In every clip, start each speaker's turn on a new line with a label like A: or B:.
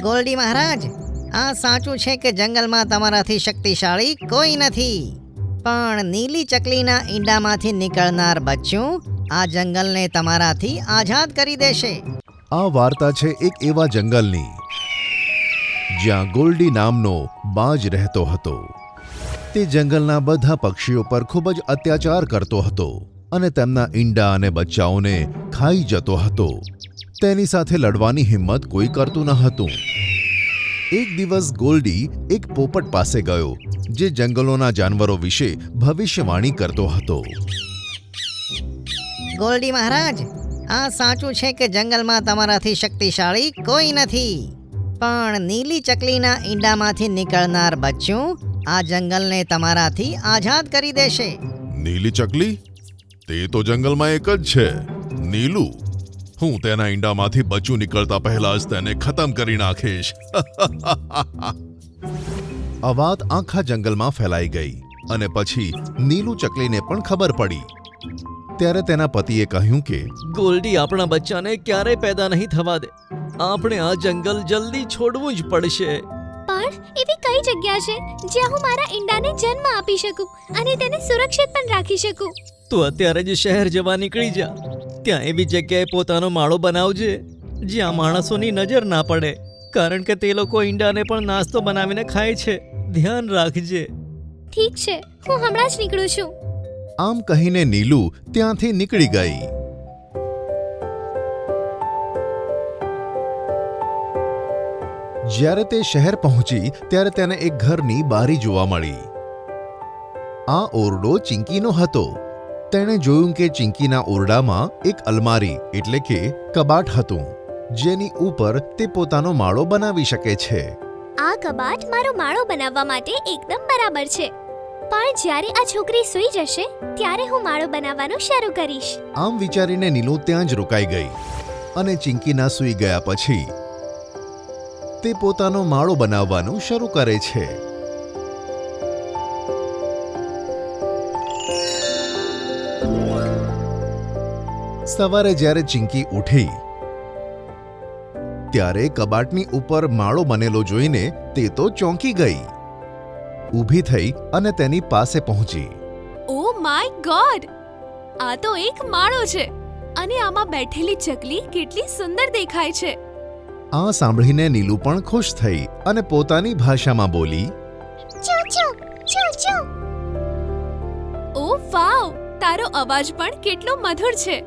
A: Goldy મહારાજ, આ સાચું છે કે જંગલમાં તમારાથી શક્તિશાળી કોઈ નથી, પણ નીલી ચકલીના ઈંડામાંથી નીકળનાર બચ્ચું આ જંગલને તમારાથી આઝાદ કરી દેશે.
B: આ વાર્તા છે એક એવા જંગલની જ્યાં ગોલ્ડી નામનો બાજ રહેતો હતો. તે જંગલના બધા પક્ષીઓ પર ખૂબ જ અત્યાચાર કરતો હતો અને તેમના ઈંડા અને બચ્ચાઓને ખાઈ જતો હતો. તેની સાથે લડવાની હિંમત કોઈ કરતું ન હતું. એક દિવસ ગોલ્ડી એક પોપટ પાસે ગયો જે જંગલોના જાનવરો વિશે ભવિષ્યવાણી કરતો હતો.
A: ગોલ્ડી મહારાજ, આ સાચું છે કે જંગલમાં તમારાથી શક્તિશાળી કોઈ નથી, પણ નીલી ચકલીના ઈંડામાંથી નીકળનાર બચ્ચું આ જંગલને તમારાથી આઝાદ કરી દેશે.
B: નીલી ચકલી? તે તો જંગલમાં એક જ છે, નીલું. હું તેના ઈંડામાંથી બચ્ચું નીકળતા પહેલા જ તેને ખતમ કરી નાખીશ. આ વાત આખા જંગલમાં ફેલાઈ ગઈ અને પછી નીલું ચકલીને પણ ખબર પડી. ત્યારે તેના પતિએ કહ્યું કે
C: ગોલ્ડી આપણા બચ્ચાને ક્યારેય પેદા નહીં થવા દે. આપણે આ જંગલ જલ્દી છોડવું જ પડશે.
D: પણ એવી કઈ જગ્યા છે જ્યાં હું મારા ઈંડાને જન્મ આપી શકું અને તેને સુરક્ષિત પણ રાખી શકું?
C: તું અત્યારે જ શહેર જવા નીકળી જા. ત્યાં એવી જગ્યાએ પોતાનો માળો બનાવજે જ્યાં માણસોની નજર ના પડે, કારણ કે તે લોકો ઈંડાને પણ નાસ્તો બનાવીને ખાય છે. ધ્યાન રાખજે.
D: ઠીક છે, હું હમણાં જ નીકળું છું.
B: આમ કહીને નીલું ત્યાંથી નીકળી ગઈ. જ્યારે તે શહેર પહોંચી ત્યારે તેને એક ઘરની બારી જોવા મળી. આ ઓરડો ચિંકીનો હતો. તેણે જોયું કે ચિંકીના ઓરડામાં એક અલમારી એટલે કે કબાટ હતું, જેની ઉપર તે પોતાનો માળો બનાવી શકે છે.
D: આ કબાટ મારો માળો બનાવવા માટે એકદમ બરાબર છે, પણ જ્યારે આ છોકરી સૂઈ જશે ત્યારે હું માળો બનાવવાનું શરૂ કરીશ.
B: આમ વિચારીને નીલુ ત્યાં જ રોકાઈ ગઈ અને ચિંકીના સૂઈ ગયા પછી તે પોતાનો માળો બનાવવાનું શરૂ કરે છે. સવારે જ્યારે ચિંકી ઉઠી ત્યારે કબાટની ઉપર માળો બનેલો જોઈને તે તો ચોંકી ગઈ. ઊભી થઈ અને તેની પાસે પહોંચી.
E: Oh my God! આ તો એક માળો છે અને આમાં બેઠેલી ચકલી કેટલી સુંદર દેખાય છે.
B: આ સાંભળીને નીલુ પણ ખુશ થઈ અને પોતાની ભાષામાં બોલી,
D: ચૂ ચૂ ચૂ ચૂ.
E: ઓ વાવ! તારો અવાજ પણ કેટલો મધુર છે.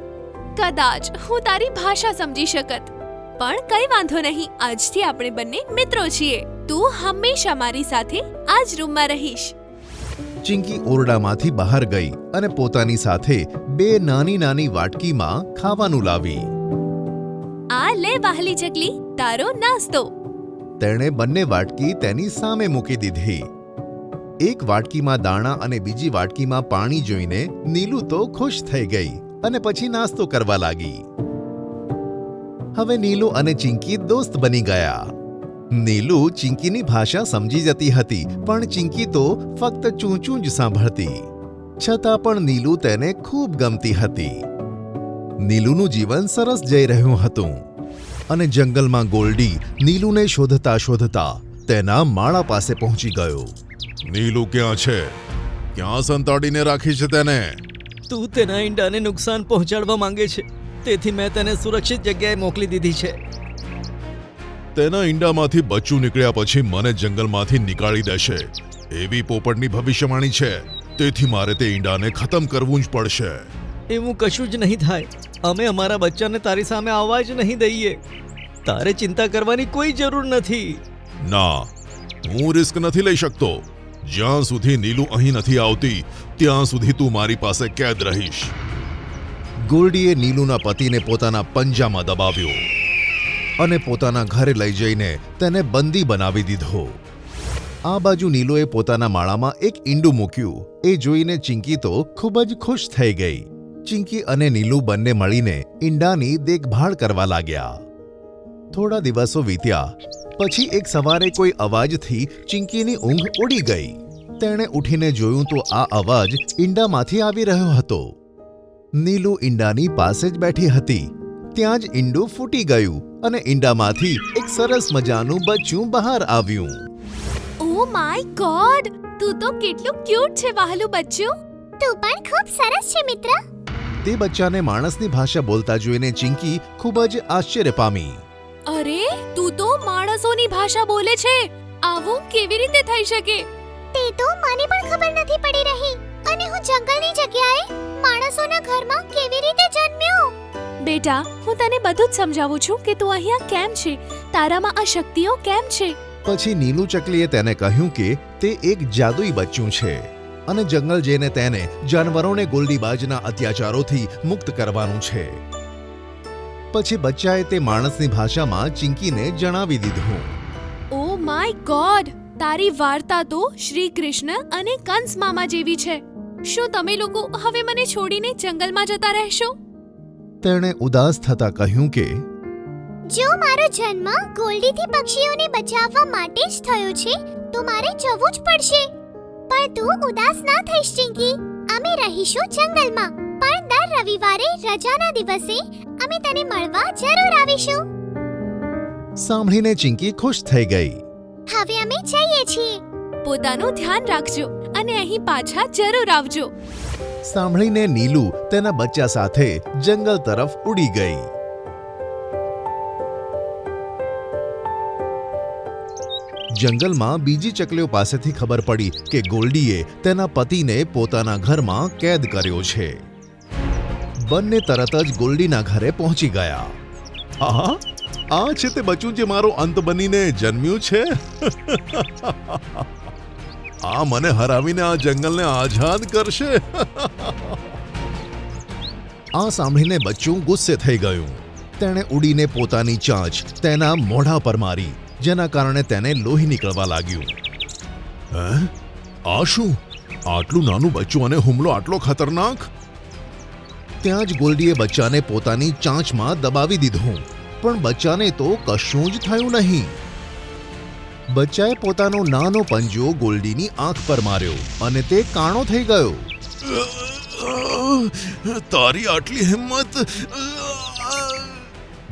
E: કદાચ હું તારી ભાષા સમજી શકત, પણ કઈ વાંધો નહીં. આજથી આપણે બંને મિત્રો છીએ. તું હંમેશા મારી સાથે આ જ રૂમમાં રહીશ.
B: ચિંકી ઓરડામાંથી બહાર ગઈ અને પોતાની સાથે બે નાની નાની વાટકીમાં ખાવાનું લાવી.
E: આ લે વહાલી ચકલી, તારો નાસ્તો.
B: તેણે બંને વાટકી તેની સામે મૂકી દીધી. એક વાટકીમાં દાણા અને બીજી વાટકીમાં પાણી જોઈને નીલુ તો ખુશ થઈ ગઈ અને પછી નાસ્તો કરવા લાગી. હવે નીલુ અને ચિંકી દોસ્ત બની ગયા. નીલુ ચિંકીની ભાષા સમજી જતી હતી, પણ ચિંકી તો ફક્ત ચૂંચું જ સાંભળતી. છતાં પણ નીલુ તેને ખૂબ ગમતી હતી. નીલુનું જીવન સરસ જઈ રહ્યું હતું અને જંગલમાં ગોલ્ડી નીલુને શોધતા શોધતા તેના માળા પાસે પહોંચી ગયો. નીલુ ક્યાં છે? ક્યાં સંતાડીને રાખી છે તેને?
C: તું તેના ઈંડાને નુકસાન પહોંચાડવા માંગે છે, તેથી મેં તેને સુરક્ષિત જગ્યાએ મોકલી દીધી છે.
B: તેના ઈંડામાંથી બચ્ચું નીકળ્યા પછી મને જંગલમાંથી નીકાળી દેશે એવી પોપટની ભવિષ્યવાણી છે, તેથી મારે તે ઈંડાને ખતમ કરવું જ પડશે.
C: એવું કશું જ નહીં થાય. અમે અમારા બચ્ચાને તારી સામે આવવા જ નહીં દઈએ. તારે ચિંતા કરવાની કોઈ જરૂર નથી.
B: ના, હું રિસ્ક નથી લઈ શકતો. જ્યાં સુધી નીલુ અહીં નથી આવતી ત્યાં સુધી તું મારી પાસે કેદ રહીશ. ગોલ્ડીએ નીલુના પતિને પોતાના પંજામાં દબાવ્યો અને પોતાના ઘરે લઈ જઈને તેને બંદી બનાવી દીધો. આ બાજુ નીલુએ પોતાના માળામાં એક ઈંડું મૂક્યું. એ જોઈને ચિંકી તો ખૂબ જ ખુશ થઈ ગઈ. ચિંકી અને નીલુ બંને મળીને ઈંડાની દેખભાળ કરવા લાગ્યા. થોડા દિવસો વીત્યા પછી એક સવારે કોઈ અવાજથી ચિંકીની ઊંઘ ઉડી ગઈ. તેણે ઉઠીને જોયું તો આ અવાજ ઈંડામાંથી આવી રહ્યો હતો. નીલુ ઈંડાની પાસે જ બેઠી હતી. ત્યાં જ ઈંડું ફૂટી ગયું અને ઈંડામાંથી એક સરસ મજાનું બચ્ચું બહાર આવ્યું.
E: ઓ માય ગોડ, તું તો કેટલું ક્યુટ છે વહાલું બચ્ચું.
D: તું પણ ખૂબ સરસ છે મિત્ર.
B: તે બચ્ચાને માણસની ભાષા બોલતા જોઈને ચિંકી ખૂબ જ આશ્ચર્ય પામી.
E: અરે, તું તો માણસોની ભાષા બોલે છે. આવું કેવી રીતે થઈ શકે?
D: તે તો મને પણ ખબર નથી પડી રહી. અને હું જંગલની જગ્યાએ માણસોના ઘરમાં કેવી રીતે જન્મ્યો?
E: બેટા, હું તને બધું જ સમજાવું છું કે તું અહીંયા કેમ છે, તારામાં આ શક્તિઓ કેમ છે.
B: પછી નીલુ ચકલીએ તેને કહ્યું કે તે એક જાદુઈ બચ્ચું છે અને જંગલ જઈને તેને જાનવરોને ગોલ્ડીબાજના અત્યાચારોથી મુક્ત કરવાનું છે. પછી બચ્ચાએ તે માણસની ભાષામાં ચિંકીને જણાવી દીધું.
E: ઓ માય ગોડ, તારી વાર્તા તો શ્રી કૃષ્ણ અને કંસ મામા જેવી છે. શું તમે લોકો હવે મને છોડીને જંગલમાં જતા રહેશો?
B: તેણે ઉદાસ થતા કહ્યું કે
D: જો મારો જન્મ ગોલ્ડીથી પક્ષીઓને બચાવવા માટે જ થયો છે તો મારે જવું જ પડશે. પણ તું ઉદાસ ના થઈશ ચિંકી. અમે રહીશું જંગલમાં, પણ દર રવિવારે રજાના દિવસે અમે તને મળવા જરૂર આવીશું.
B: સાંભળીને ચિંકી ખુશ થઈ ગઈ.
D: હવે અમે જઈએ છીએ.
E: પોતાનું ધ્યાન રાખજો અને અહીં પાછા જરૂર આવજો.
B: સાંભળીને નીલુ તેના બચ્ચા સાથે જંગલ તરફ ઉડી ગઈ. જંગલમાં બીજી ચકલીઓ પાસેથી ખબર પડી કે ગોલ્ડીએ તેના પતિને પોતાના ઘરમાં કેદ કર્યો છે. બંને તરત જ ગોલ્ડીના ઘરે પહોંચી ગયા. આહા, આ છે તે બચ્ચું જે મારો અંત બનીને જન્મ્યું છે. આ મને હરાવીને આ જંગલને આઝાદ કરશે. આ સાંભળીને બચ્ચું ગુસ્સે થઈ ગયું. તેણે ઉડીને પોતાની ચાંચ તેના મોઢા પર મારી, જેના કારણે તેને લોહી નીકળવા લાગ્યું. હે? આ શું? આટલું નાનું બચ્ચું અને હુમલો આટલો ખતરનાક? ત્યાં જ ગોલ્ડીએ બચ્ચાને પોતાની ચાંચમાં દબાવી દીધું, પણ બચ્ચાને તો કશું જ થયું નહીં. બચ્ચાએ પોતાનો નાનો પંજો ગોલ્ડીની આંખ પર માર્યો અને તે કાણો થઈ ગયો. તારી આટલી હિંમત!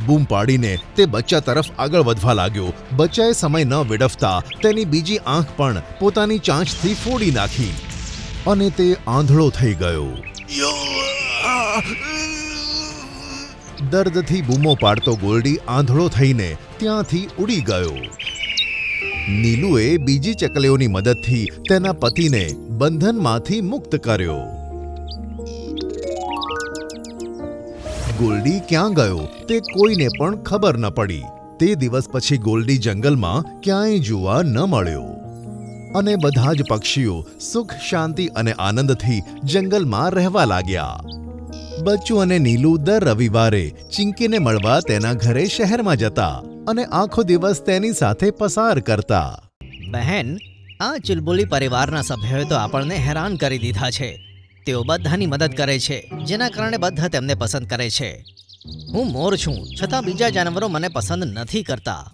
B: બૂમ પાડીને તે બચ્ચા તરફ આગળ વધવા લાગ્યો. બચ્ચાએ સમય ન વેડફતા તેની બીજી આંખ પણ પોતાની ચાંચથી ફોડી નાખી અને તે આંધળો થઈ ગયો. દર્દથી બૂમો પાડતો ગોલ્ડી આંધળો થઈને ત્યાંથી ઉડી ગયો. નીલુએ બીજી ચકલીઓની મદદથી તેના પતિને બંધનમાંથી મુક્ત કર્યો. ગોલ્ડી ક્યાં ગયો તે કોઈને પણ ખબર ન પડી. તે દિવસ પછી ગોલ્ડી જંગલમાં ક્યાંય જોવા ન મળ્યો અને બધા જ પક્ષીઓ સુખ, શાંતિ અને આનંદથી જંગલમાં રહેવા લાગ્યા. બચ્ચું અને નીલુ દર રવિવારે ચિંકીને મળવા તેના ઘરે શહેરમાં જતા અને આખો દિવસ તેની સાથે પસાર કરતા.
C: બહેન, આ ચુલબુલી પરિવારના સભ્યોએ તો આપણને હેરાન કરી દીધા છે. તેઓ બધાની મદદ કરે છે, જેના કારણે બધા તેમને પસંદ કરે છે. હું મોર છું, છતાં બીજા જાનવરો મને પસંદ નથી કરતા.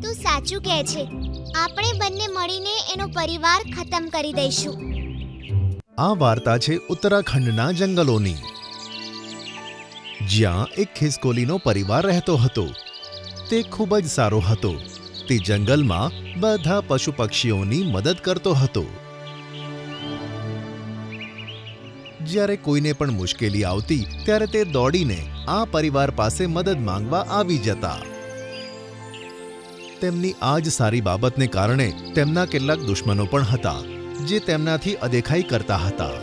D: તું સાચું કહે છે. આપણે બંને મળીને એનો પરિવાર ખતમ કરી દઈશું.
B: આ વાર્તા છે ઉત્તરાખંડના જંગલોની, જ્યાં એક ખિસકોલીનો પરિવાર રહેતો હતો. તે ખૂબ જ સારો હતો. તે જંગલમાં બધા પશુ પક્ષીઓની મદદ કરતો હતો. જ્યારે કોઈને પણ મુશ્કેલી આવતી ત્યારે તે દોડીને આ પરિવાર પાસે મદદ માંગવા આવી જતા. તેમની આ જ સારી બાબતને કારણે તેમના કેટલાક દુશ્મનો પણ હતા, જે તેમનાથી અદેખાઈ કરતા હતા.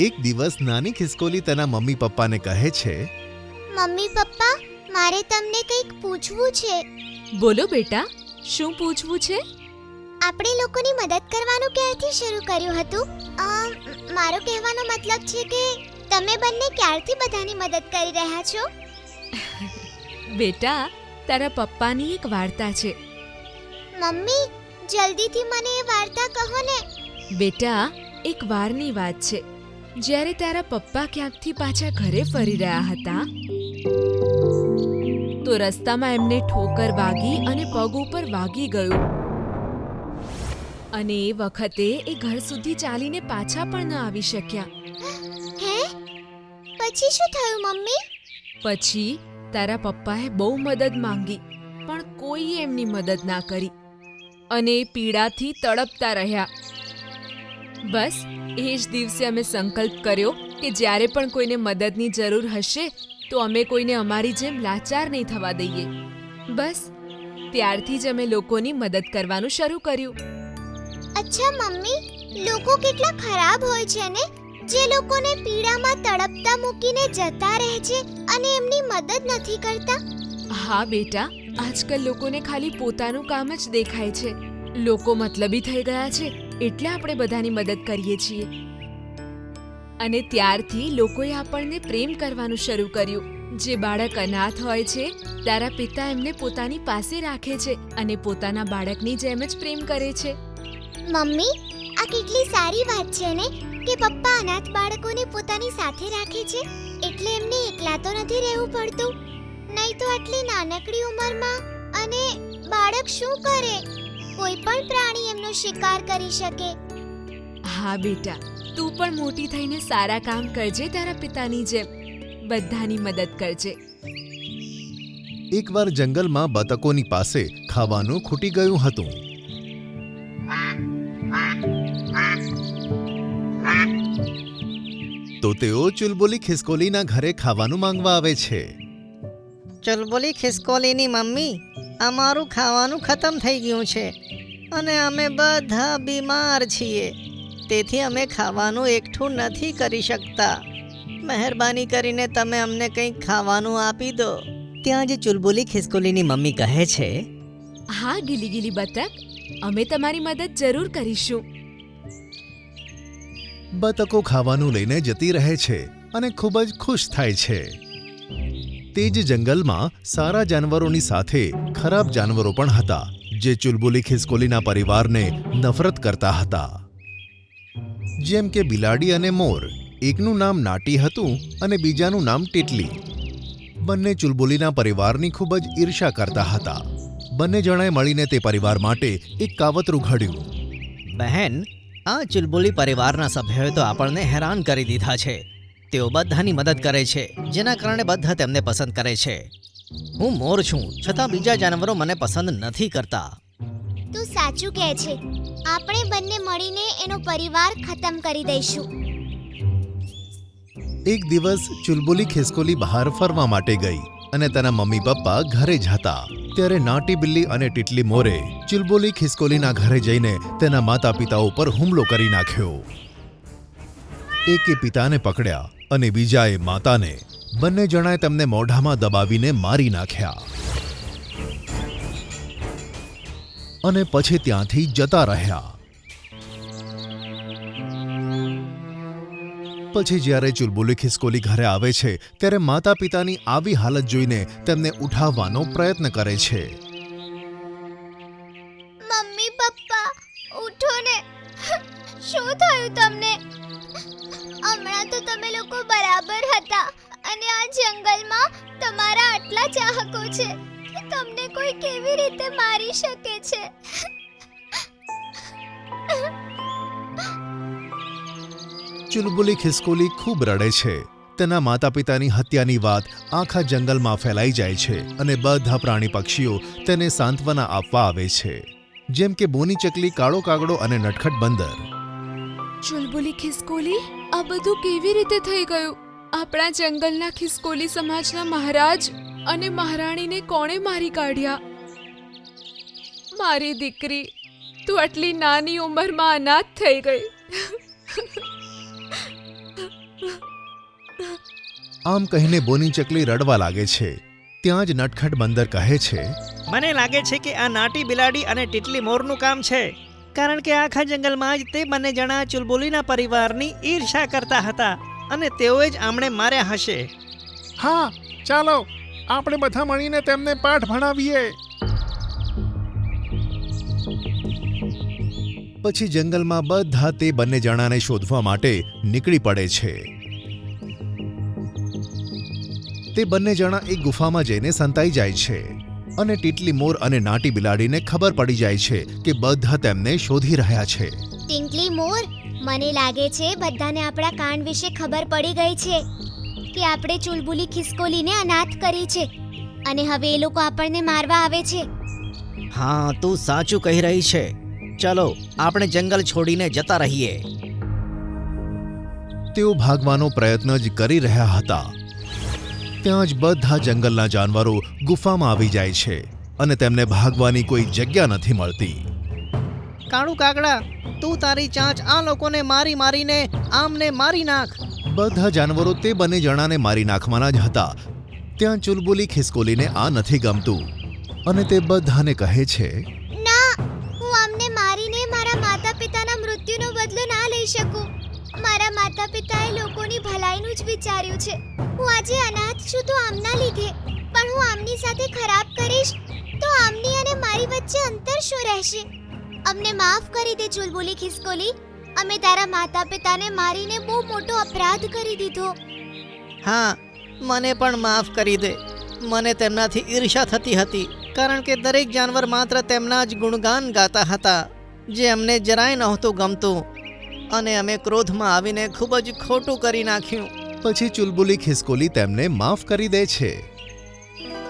B: એક દિવસ નાની ખિસકોલી તેના મમ્મી પપ્પાને કહે છે,
D: મમ્મી પપ્પા, મારે તમને કંઈક પૂછવું છે.
E: બોલો બેટા, શું પૂછવું છે?
D: આપણે લોકોની મદદ કરવાનું ક્યારથી શરૂ કર્યું હતું? મારો કહેવાનો મતલબ છે કે તમે બંને ક્યારથી બધાની મદદ કરી રહ્યા છો?
E: બેટા, તારા પપ્પાની એક વાર્તા છે.
D: મમ્મી, જલ્દીથી મને એ વાર્તા કહો ને.
E: બેટા, એક વારની વાત છે. જ્યારે તારા પપ્પા ક્યાંકથી પાછા ઘરે ફરી રહ્યા હતા તો રસ્તામાં એમને ઠોકર વાગી અને પગ ઉપર વાગી ગયું અને એ વખતે એ ઘર સુધી ચાલીને પાછા પણ ન આવી શક્યા.
D: હે? પછી શું થયું મમ્મી?
F: પછી તારા પપ્પાએ બહુ મદદ માંગી પણ કોઈએ એમની મદદ ના કરી અને એ પીડાથી તડપતા રહ્યા. બસ એ જ દિવસે અમે સંકલ્પ કર્યો કે જ્યારે પણ કોઈને મદદની જરૂર હશે તો અમે કોઈને અમારી જેમ લાચાર નહીં થવા દઈએ. બસ ત્યારથી જ અમે લોકોની મદદ કરવાનું શરૂ કર્યું.
D: અચ્છા મમ્મી, લોકો કેટલા ખરાબ હોય છે ને, જે લોકોને પીડામાં તડપતા મૂકીને જતા રહે છે અને એમની મદદ નથી કરતા.
F: હા બેટા, આજકાલ લોકોને ખાલી પોતાનું કામ જ દેખાય છે. લોકો મતલબી થઈ ગયા છે એટલે આપણે બધાની મદદ કરીએ છીએ. અને ત્યારથી લોકોએ આપણને પ્રેમ કરવાનું શરૂ કર્યું. જે બાળક અનાથ હોય છે તારા પિતા એમને પોતાની પાસે રાખે છે અને પોતાના બાળકની જેમ જ પ્રેમ કરે છે.
D: મમ્મી, આ કેટલી સારી વાત છે ને કે પપ્પા અનાથ બાળકોને પોતાની સાથે રાખે છે, એટલે એમને એકલા તો નથી રહેવું પડતું. નહીં તો આટલી નાનકડી ઉંમરમાં અને બાળક શું કરે? કોઈ પણ પ્રાણી એમનો શિકાર કરી શકે.
F: હા બેટા, તું પણ મોટી થઈને સારા કામ કરજે તારા પિતાની જેમ. બધાની મદદ કરજે.
B: એકવાર જંગલમાં બતકોની પાસે ખાવાનું ખૂટી ગયું હતું. તો તેઓ ચુલબુલી ખિસકોલીના ઘરે ખાવાનું માંગવા આવે છે.
A: ચુલબુલી ખિસકોલીની મમ્મી, અમારું ખાવાનું ખતમ થઈ ગયું છે અને અમે બધા બીમાર છીએ, તેથી અમે ખાવાનું એકઠું નથી કરી શકતા. મહેરબાની કરીને તમે અમને કંઈક ખાવાનું આપી દો. ત્યાં જ ચુલબુલી ખિસકોલીની મમ્મી કહે છે,
F: હા ગીલી ગીલી બતક, અમે તમારી મદદ જરૂર કરીશું.
B: બતકો ખાવાનું લઈને જતી રહે છે અને ખૂબ જ ખુશ થાય છે. તે જ જંગલમાં સારા જાનવરોની સાથે ખરાબ જાનવરો પણ હતા, જે ચુલબુલી ખિસકોલીના પરિવારને નફરત કરતા હતા. જેમ કે બિલાડી અને મોર. એકનું નામ નાટી હતું અને બીજાનું નામ ટીટલી. બંને ચુલબુલીના પરિવારની ખૂબ જ ઈર્ષા કરતા હતા. બંને જણાએ મળીને તે પરિવાર માટે એક કાવતરું ઘડ્યું.
A: બહેન, આ ચુલબુલી પરિવારના સભ્યોએ તો આપણને હેરાન કરી દીધા છે. તેઓ બધાની મદદ કરે છે, જેના કારણે બધા તેમને પસંદ કરે છે. હું મોર છું, છતાં બીજા જાનવરો મને પસંદ નથી કરતા.
D: તું સાચું કહે છે. આપણે બંને મળીને એનો પરિવાર ખતમ કરી દઈશું.
B: એક દિવસ ચુલબુલી ખિસકોલી બહાર ફરવા માટે ગઈ અને તેના મમ્મી પપ્પા ઘરે જ હતા. ત્યારે નાટી બિલ્લી અને ટીટલી મોરે ચુલબુલી ખિસકોલીના ઘરે જઈને તેના માતા પિતા ઉપર હુમલો કરી નાખ્યો. એકે પિતાને પકડ્યા અને બીજાએ માતાને. બંને જણાએ તેમને મોઢામાં દબાવીને મારી નાખ્યા અને પછી ત્યાંથી જતા રહ્યા. પછી જ્યારે ચુલબુલી ખિસકોલી ઘરે આવે છે ત્યારે માતા પિતાની આવી હાલત જોઈને તેમને ઉઠાવવાનો પ્રયત્ન કરે છે.
D: મમ્મી પપ્પા, ઉઠો ને. શું થયું તમને? હમણાં તો તમે લોકો બરાબર હતા અને આ જંગલમાં તમારા આટલા ચાહકો છે કે તમને કોઈ કેવી રીતે મારી શકે છે?
B: ચુલબુલી ખિસકોલી ખૂબ રડે છે. તેના માતા પિતાની હત્યાની વાત આખા જંગલમાં ફેલાઈ જાય છે અને બધા પ્રાણી પક્ષીઓ તેને સાંત્વના આપવા આવે છે, જેમ કે બોની ચકલી, કાળો કાગડો અને નટખટ બંદર.
F: ચુલબુલી ખિસકોલી, આ બધું કેવી રીતે થઈ ગયું? આપણા જંગલના ખિસકોલી સમાજના મહારાજ અને મહારાણીને કોણે મારી કાઢ્યા? મારી દીકરી, તું આટલી નાની ઉંમરમાં અનાથ થઈ ગઈ.
B: આમ કહીને બોની ચકલી રડવા લાગે છે. ત્યાં જ નટખટ બંદર કહે છે,
C: મને લાગે છે કે આ નાટી બિલાડી અને ટીટલી મોરનું કામ છે, કારણ કે આખા જંગલમાં જ તે બંને જણા ચુલબુલીના પરિવારની ઈર્ષા કરતા હતા અને તેઓએ જ આમણે માર્યા હશે.
G: હા, ચાલો આપણે બધા મળીને તેમને પાઠ ભણાવીએ.
B: પછી જંગલમાં બધા તે બંને જણાને શોધવા માટે નીકળી પડે છે. તે બંને જણા એક ગુફામાં જઈને સંતાઈ જાય છે અને ટીટલી મોર અને નાટી બિલાડીને ખબર પડી જાય છે કે બધા તેમને શોધી રહ્યા છે.
D: ટિંકલી મોર, મને લાગે છે બધાને આપણા કાંડ વિશે ખબર પડી ગઈ છે. કે આપણે ચુલબુલી ખિસકોલીને અનાથ કરી છે અને હવે એ લોકો આપણને મારવા આવે છે.
A: હા તું સાચું કહી રહી છે. ચલો આપણે જંગલ છોડીને જતા રહીએ.
B: તેઓ ભાગવાનો પ્રયત્ન જ કરી રહ્યા હતા. ત્યાં જ બધા જંગલના જાનવરો ગુફામાં આવી જાય છે અને તેમને ભાગવાની કોઈ જગ્યા નથી મળતી.
A: કાળુ કાગડા, તું તારી ચાંચ આ લોકોને મારી મારીને આમને મારી નાખ.
B: બધા જાનવરો તે બંને જણાને મારી નાખવાના જ હતા. ત્યાં ચુલબુલી ખિસકોલીને આ નથી ગમતું અને તે બધાને કહે છે,
D: ના, હું આમને મારીને મારા માતા પિતાના મૃત્યુનો બદલો ના લઈ શકું. મારા માતા પિતાએ લોકોની ભલાઈનું જ વિચાર્યું છે. હું આજે અનાથ છું તો આમના લીધે, પણ હું આમની સાથે ખરાબ કરીશ તો આમની અને મારી વચ્ચે અંતર શું રહેશે? અમને માફ કરી દે ચુલબુલી ખિસકોલી. અમે તારા માતા પિતાને મારીને બહુ મોટો અપરાધ કરી દીધો.
A: હા, મને પણ માફ કરી દે. મને તેમનાથી ઈર્ષા થતી હતી, કારણ કે દરેક જાનવર માત્ર તેમના જ ગુણગાન ગાતા હતા, જે અમને જરાય નહોતું ગમતું, અને અમે ક્રોધમાં આવીને ખૂબ જ ખોટું કરી નાખ્યું.
B: પછી ચુલબુલી ખિસકોલી તેમને માફ કરી દે છે.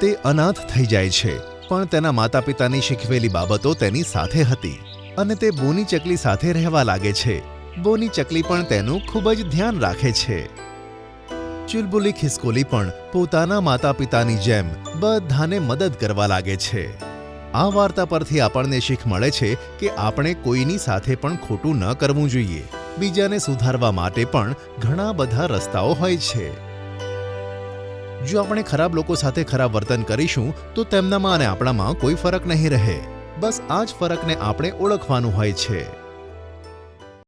B: તે અનાથ થઈ જાય છે, પણ તેના માતા પિતાની શીખવેલી બાબતો તેની સાથે હતી અને તે બોની ચકલી સાથે રહેવા લાગે છે. બોની ચકલી પણ તેનું ખૂબ જ ધ્યાન રાખે છે. ચુલબુલી ખિસકોલી પણ પોતાના માતા પિતાની જેમ બધાને મદદ કરવા લાગે છે. આ વાર્તા પરથી આપણને શીખ મળે છે કે આપણે કોઈની સાથે પણ ખોટું ન કરવું જોઈએ. બીજાને સુધારવા માટે પણ ઘણા બધા રસ્તાઓ હોય છે. જો આપણે ખરાબ લોકો સાથે ખરાબ વર્તન કરીશું તો તેમનામાં અને આપણામાં કોઈ ફરક નહીં રહે. બસ આ જ ફરકને આપણે ઓળખવાનું હોય છે.